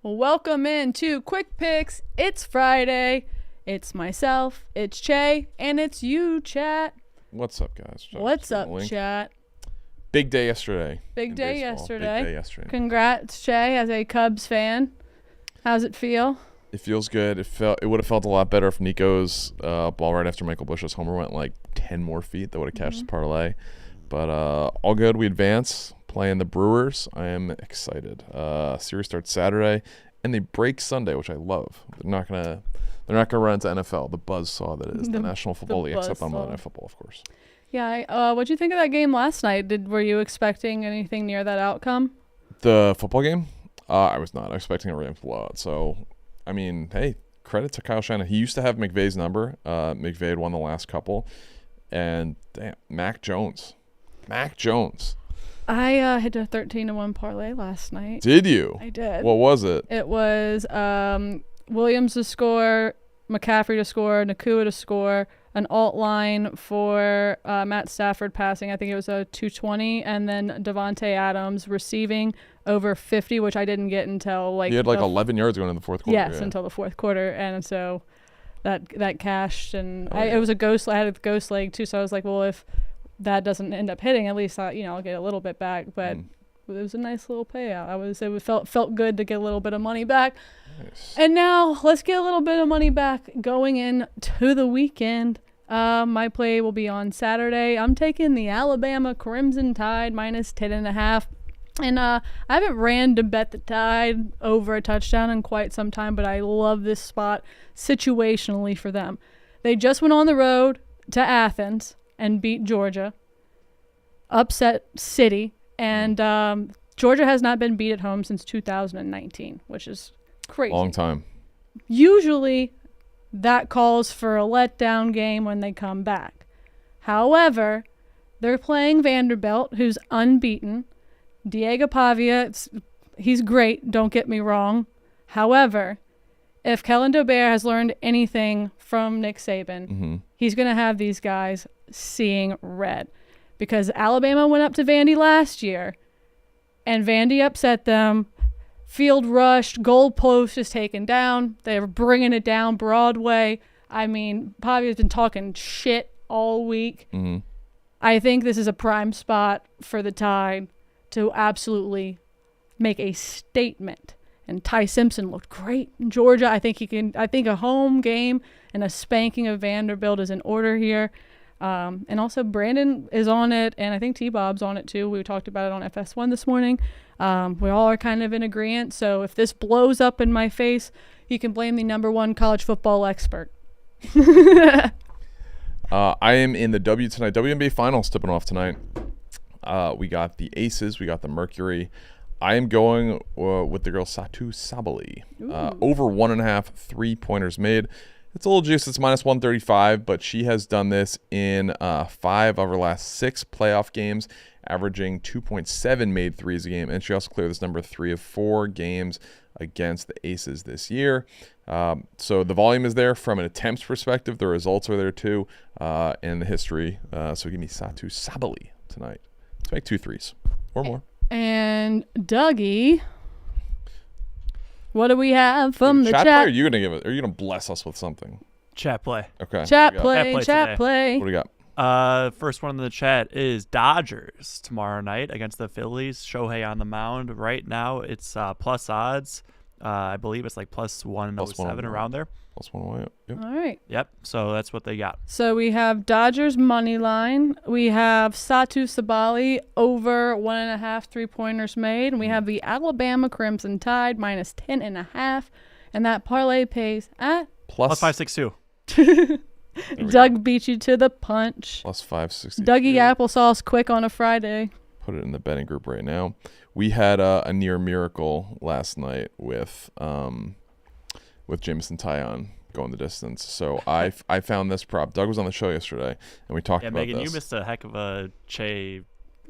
Welcome in to Quick Picks. It's Friday. It's myself, it's Che, and it's you, chat. What's up, guys? What's up, chat? Big day yesterday. Big day yesterday. Congrats, Che, as a Cubs fan. How's it feel? It feels good. It would have felt a lot better if Nico's ball right after Michael Busch's homer went like 10 more feet. That would have cashed the parlay. But all good. We advance. Playing the Brewers. I am excited. Series starts Saturday, and they break Sunday, which I love. They're not gonna run into NFL. The buzzsaw that is the National Football League, except on Monday Night Football, of course. Yeah. What'd you think of that game last night? Were you expecting anything near that outcome? The football game? I was not. I was expecting a ramp blowout. So, I mean, hey, credit to Kyle Shanahan. He used to have McVay's number. McVay had won the last couple. And, damn, Mac Jones. I hit a 13-1 parlay last night. Did you? I did. What was it? It was Williams to score, McCaffrey to score, Nakua to score, an alt line for Matt Stafford passing. I think it was a 220, and then Devontae Adams receiving over 50, which I didn't get until He had 11 yards going in the fourth quarter. Yes, until the fourth quarter, and so that cashed, and it was a ghost. I had a ghost leg too, so I was like, well, if that doesn't end up hitting, at least I'll get a little bit back. But it was a nice little payout. It felt good to get a little bit of money back. Nice. And now let's get a little bit of money back going into the weekend. My play will be on Saturday. I'm taking the Alabama Crimson Tide minus 10.5. And I haven't ran to bet the Tide over a touchdown in quite some time, but I love this spot situationally for them. They just went on the road to Athens and beat Georgia, upset City, and Georgia has not been beat at home since 2019, which is crazy. Long time. Usually, that calls for a letdown game when they come back. However, they're playing Vanderbilt, who's unbeaten. Diego Pavia, he's great, don't get me wrong. However, if Kellen DeBoer has learned anything from Nick Saban, he's going to have these guys seeing red, because Alabama went up to Vandy last year and Vandy upset them. Field rushed, goal post is taken down. They're bringing it down Broadway. I mean, Pavia's been talking shit all week. I think this is a prime spot for the Tide to absolutely make a statement. And Ty Simpson looked great in Georgia. I think a home game and a spanking of Vanderbilt is in order here. And also Brandon is on it, and I think T-Bob's on it too. We talked about it on FS1 this morning. We all are kind of in agreement. So if this blows up in my face, you can blame the #1 college football expert. I am in the W tonight. WNBA finals tipping off tonight. We got the Aces. We got the Mercury. I am going with the girl Satou Sabally. Over 1.5 3-pointers made. It's a little juice. It's minus 135, but she has done this in 5 of her last 6 playoff games, averaging 2.7 made threes a game. And she also cleared this number 3 of 4 games against the Aces this year. So the volume is there from an attempts perspective. The results are there too, and the history. So give me Satou Sabally tonight. Let's make 2 threes or more. And Dougie, what do we have from the chat? Play, or are you gonna give it? Are you gonna bless us with something? Chat play. Okay. Chat play. What do we got? First one in the chat is Dodgers tomorrow night against the Phillies. Shohei on the mound. Right now it's plus odds. I believe it's like plus 107 around there. Plus 108. Yep. All right. Yep. So that's what they got. So we have Dodgers money line. We have Satou Sabally over 1.5 3-pointers made. And we have the Alabama Crimson Tide minus 10.5. And that parlay pays at plus 562. Doug beat you to the punch. Plus 562. Dougie applesauce quick on a Friday. Put it in the betting group right now. We had a near miracle last night with Jameson Taillon going the distance. So I found this prop. Doug was on the show yesterday, and we talked about Megan, this. you missed a heck of a Che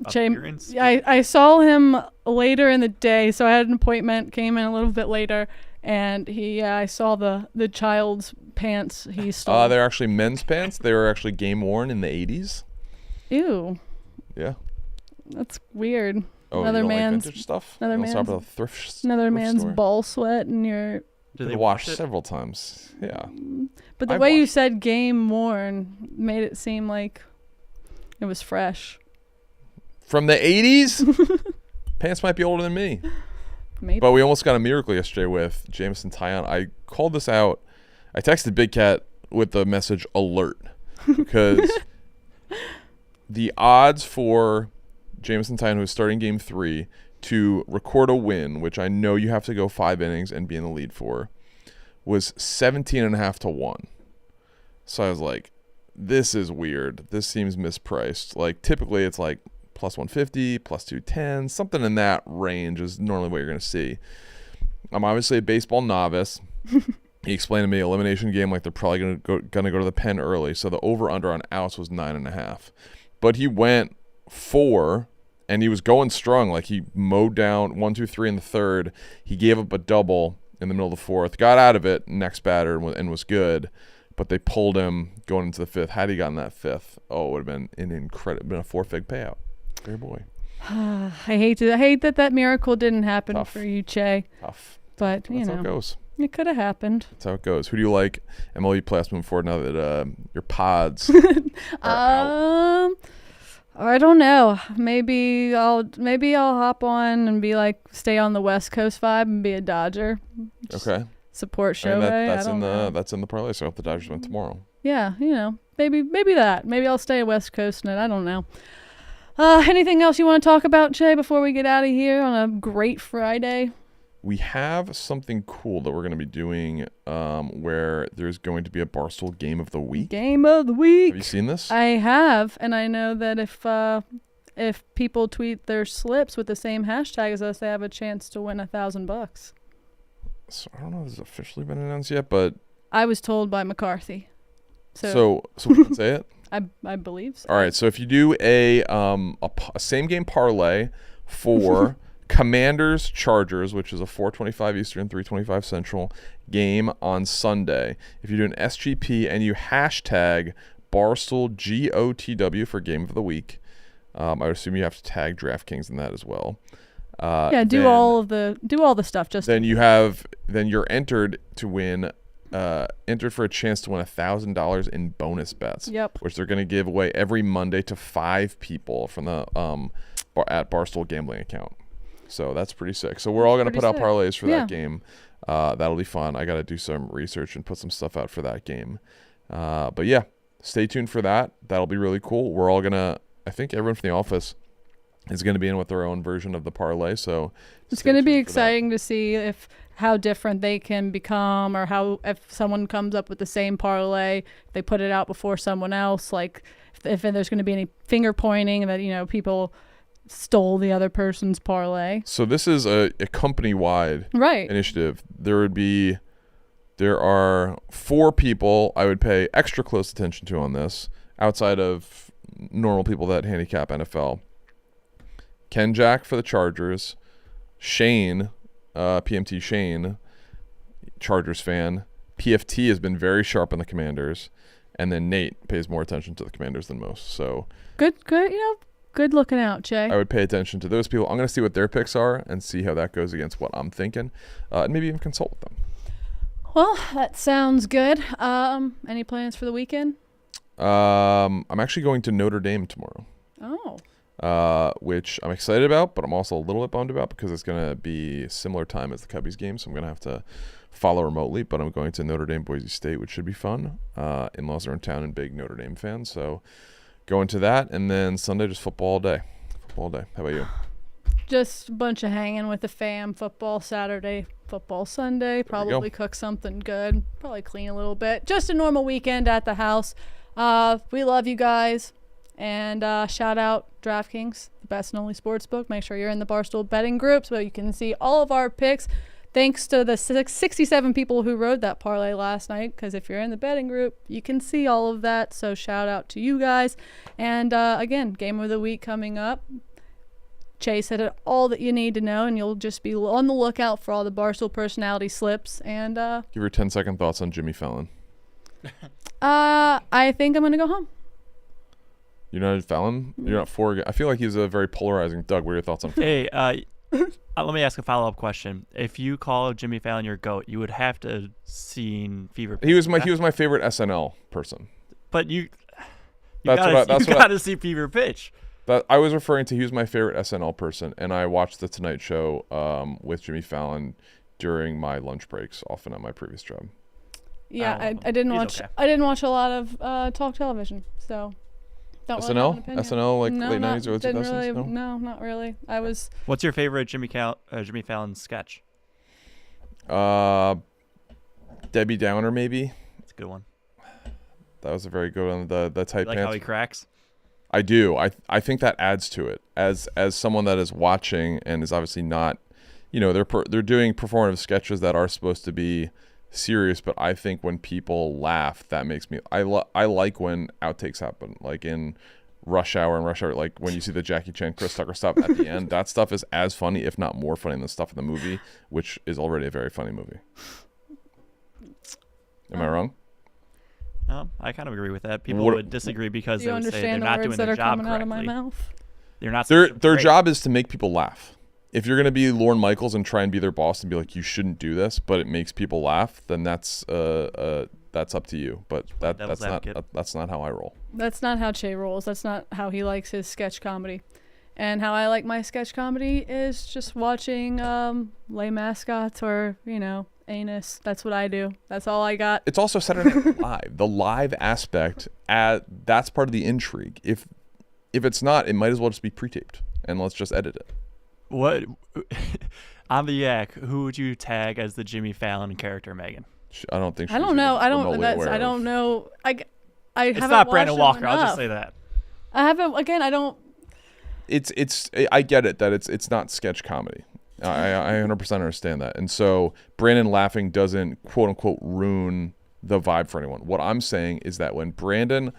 appearance. I saw him later in the day, so I had an appointment, came in a little bit later, and I saw the child's pants he stole. They're actually men's pants. They were actually game worn in the 80s. Ew. Yeah. That's weird. Oh, another you don't man's like vintage stuff? another You don't man's stop at a thrift man's store? ball sweat and your. Do they wash wash it? several times. Yeah. But the I've way you washed. said game worn made it seem like it was fresh. From the 80s? Pants might be older than me. Maybe. But we almost got a miracle yesterday with Jameson Tyon. I called this out. I texted Big Cat with the message alert because the odds for Jameson Tyon, who's starting game 3, to record a win, which I know you have to go 5 innings and be in the lead for, was 17.5 to 1. So I was like, this is weird. This seems mispriced. Like, typically it's like plus 150, plus 210, something in that range is normally what you're going to see. I'm obviously a baseball novice. He explained to me elimination game, like they're probably going to go to the pen early. So the over-under on outs was 9.5. But he went 4, and he was going strong. Like, he mowed down 1, 2, 3 in the third. He gave up a double in the middle of the fourth, got out of it, next batter, and was good. But they pulled him going into the fifth. Had he gotten that fifth, it would have been been a 4-fig payout. Fair boy. I hate that miracle didn't happen Tough. for you, Che. Tough. But That's how it goes. it could have happened. That's how it goes. Will you like MLB playoffs moving forward now that your pods are out? I don't know. Maybe I'll hop on and be like, stay on the West Coast vibe and be a Dodger. Okay. Support I mean, Shohei. that's in the parlay. So if the Dodgers win tomorrow. Yeah, maybe that. Maybe I'll stay a West Coast net. I don't know. Anything else you want to talk about, Che, before we get out of here on a great Friday? We have something cool that we're going to be doing where there's going to be a Barstool Game of the Week. Game of the Week. Have you seen this? I have, and I know that if people tweet their slips with the same hashtag as us, they have a chance to win $1,000. So I don't know if this has officially been announced yet, but I was told by McCarthy. So we can say it. I believe so. All right. So if you do a same game parlay for Commanders Chargers, which is a 4:25 Eastern, 3:25 Central game on Sunday, if you do an SGP and you hashtag Barstool GOTW for Game of the Week, I would assume you have to tag DraftKings in that as well. Do all the stuff. Just then you're entered to win. Entered for a chance to win $1,000 in bonus bets. Yep. Which they're going to give away every Monday to 5 people from the at Barstool Gambling account. So that's pretty sick. So we're all going to put out parlays for that game. That'll be fun. I got to do some research and put some stuff out for that game. But yeah, stay tuned for that. That'll be really cool. We're all gonna. I think everyone from the office is going to be in with their own version of the parlay. So it's going to be exciting to see how different they can become, or how if someone comes up with the same parlay, they put it out before someone else. Like if there's going to be any finger pointing that people stole the other person's parlay. So this is a company-wide initiative. There are 4 people I would pay extra close attention to on this, outside of normal people that handicap NFL. Ken Jack for the Chargers, Shane, PMT Shane, Chargers fan. PFT has been very sharp on the Commanders, and then Nate pays more attention to the Commanders than most. So good, good looking out, Jay. I would pay attention to those people. I'm going to see what their picks are and see how that goes against what I'm thinking, and maybe even consult with them. Well, that sounds good. Any plans for the weekend? I'm actually going to Notre Dame tomorrow. Oh. Which I'm excited about, but I'm also a little bit bummed about because it's going to be similar time as the Cubbies game, so I'm going to have to follow remotely, but I'm going to Notre Dame, Boise State, which should be fun. In-laws are in town and big Notre Dame fans, so going to that, and then Sunday, just football all day. How about you? Just a bunch of hanging with the fam, football Saturday, football Sunday, probably cook something good, probably clean a little bit. Just a normal weekend at the house. We love you guys. And shout out DraftKings, the best and only sports book. Make sure you're in the Barstool betting group so you can see all of our picks. Thanks to the 67 people who rode that parlay last night, because if you're in the betting group, you can see all of that. So shout out to you guys. And again, Game of the Week coming up. Chase said all that you need to know, and you'll just be on the lookout for all the Barstool personality slips. And give your 10-second thoughts on Jimmy Fallon. I think I'm going to go home. You're not Fallon? You're not for? I feel like he's a very polarizing. Doug, what are your thoughts on Fallon? Hey, let me ask a follow-up question. If you call Jimmy Fallon your GOAT, you would have to have seen Fever Pitch. He was my favorite SNL person. But you That's got to see Fever Pitch. I was referring to he was my favorite SNL person, and I watched The Tonight Show with Jimmy Fallon during my lunch breaks, often at my previous job. Yeah, I didn't watch. Okay. I didn't watch a lot of talk television, so. Don't really have an opinion. SNL, like no, late 90s, early 2000s? Really, no, not really. I was. What's your favorite Jimmy Fallon sketch? Debbie Downer, maybe. That's a good one. That was a very good one. The tight like pants. How he cracks? I do. I think that adds to it. As someone that is watching and is obviously not, they're doing performative sketches that are supposed to be serious, but I think when people laugh, that makes me. I like when outtakes happen, like in Rush Hour, like when you see the Jackie Chan, Chris Tucker stuff at the end. That stuff is as funny, if not more funny, than stuff in the movie, which is already a very funny movie. Am I wrong? No, I kind of agree with that. People would disagree because they would say they're not doing their job correctly. Out of my mouth? They're not. Their job is to make people laugh. If you're gonna be Lorne Michaels and try and be their boss and be like, you shouldn't do this, but it makes people laugh, then that's up to you. But that's not how I roll. That's not how Che rolls. That's not how he likes his sketch comedy. And how I like my sketch comedy is just watching lay mascots or anus. That's what I do. That's all I got. It's also Saturday Night Live. The live aspect, that's part of the intrigue. If it's not, it might as well just be pre-taped and let's just edit it. What on the Yak? Who would you tag as the Jimmy Fallon character, Megan? I don't think. I don't know. I don't know. It's not Brandon Walker. I'll just say that. I haven't. Again, I don't. It's. I get it that it's not sketch comedy. I 100% understand that, and so Brandon laughing doesn't quote unquote ruin the vibe for anyone. What I'm saying is that when Brandon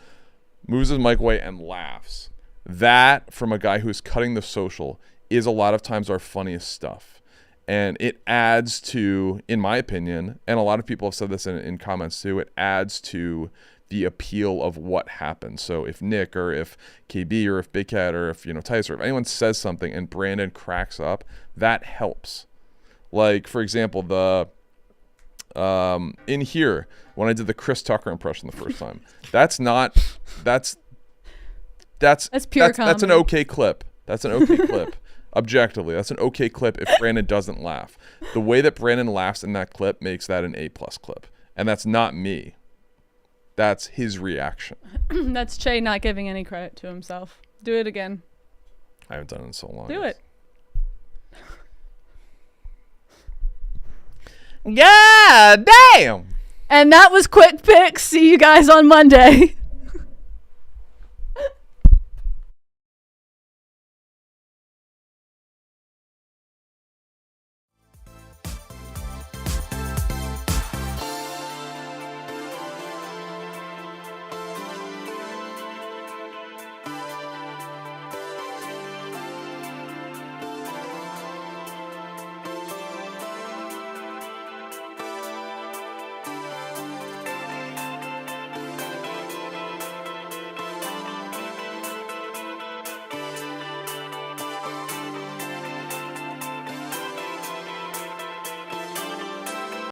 moves his mic away and laughs, that from a guy who's cutting the social is a lot of times our funniest stuff. And it adds to, in my opinion, and a lot of people have said this in comments too, it adds to the appeal of what happens. So if Nick or if KB or if Big Cat or if Tice or if anyone says something and Brandon cracks up, that helps. Like, for example, the in here, when I did the Chris Tucker impression the first time, that's pure comedy. That's an okay clip. That's an okay clip. Objectively, that's an okay clip if Brandon doesn't laugh. The way that Brandon laughs in that clip makes that an A+ clip. And that's not me. That's his reaction. That's Che not giving any credit to himself. Do it again. I haven't done it in so long. Do it. God damn! And that was Quick Picks. See you guys on Monday.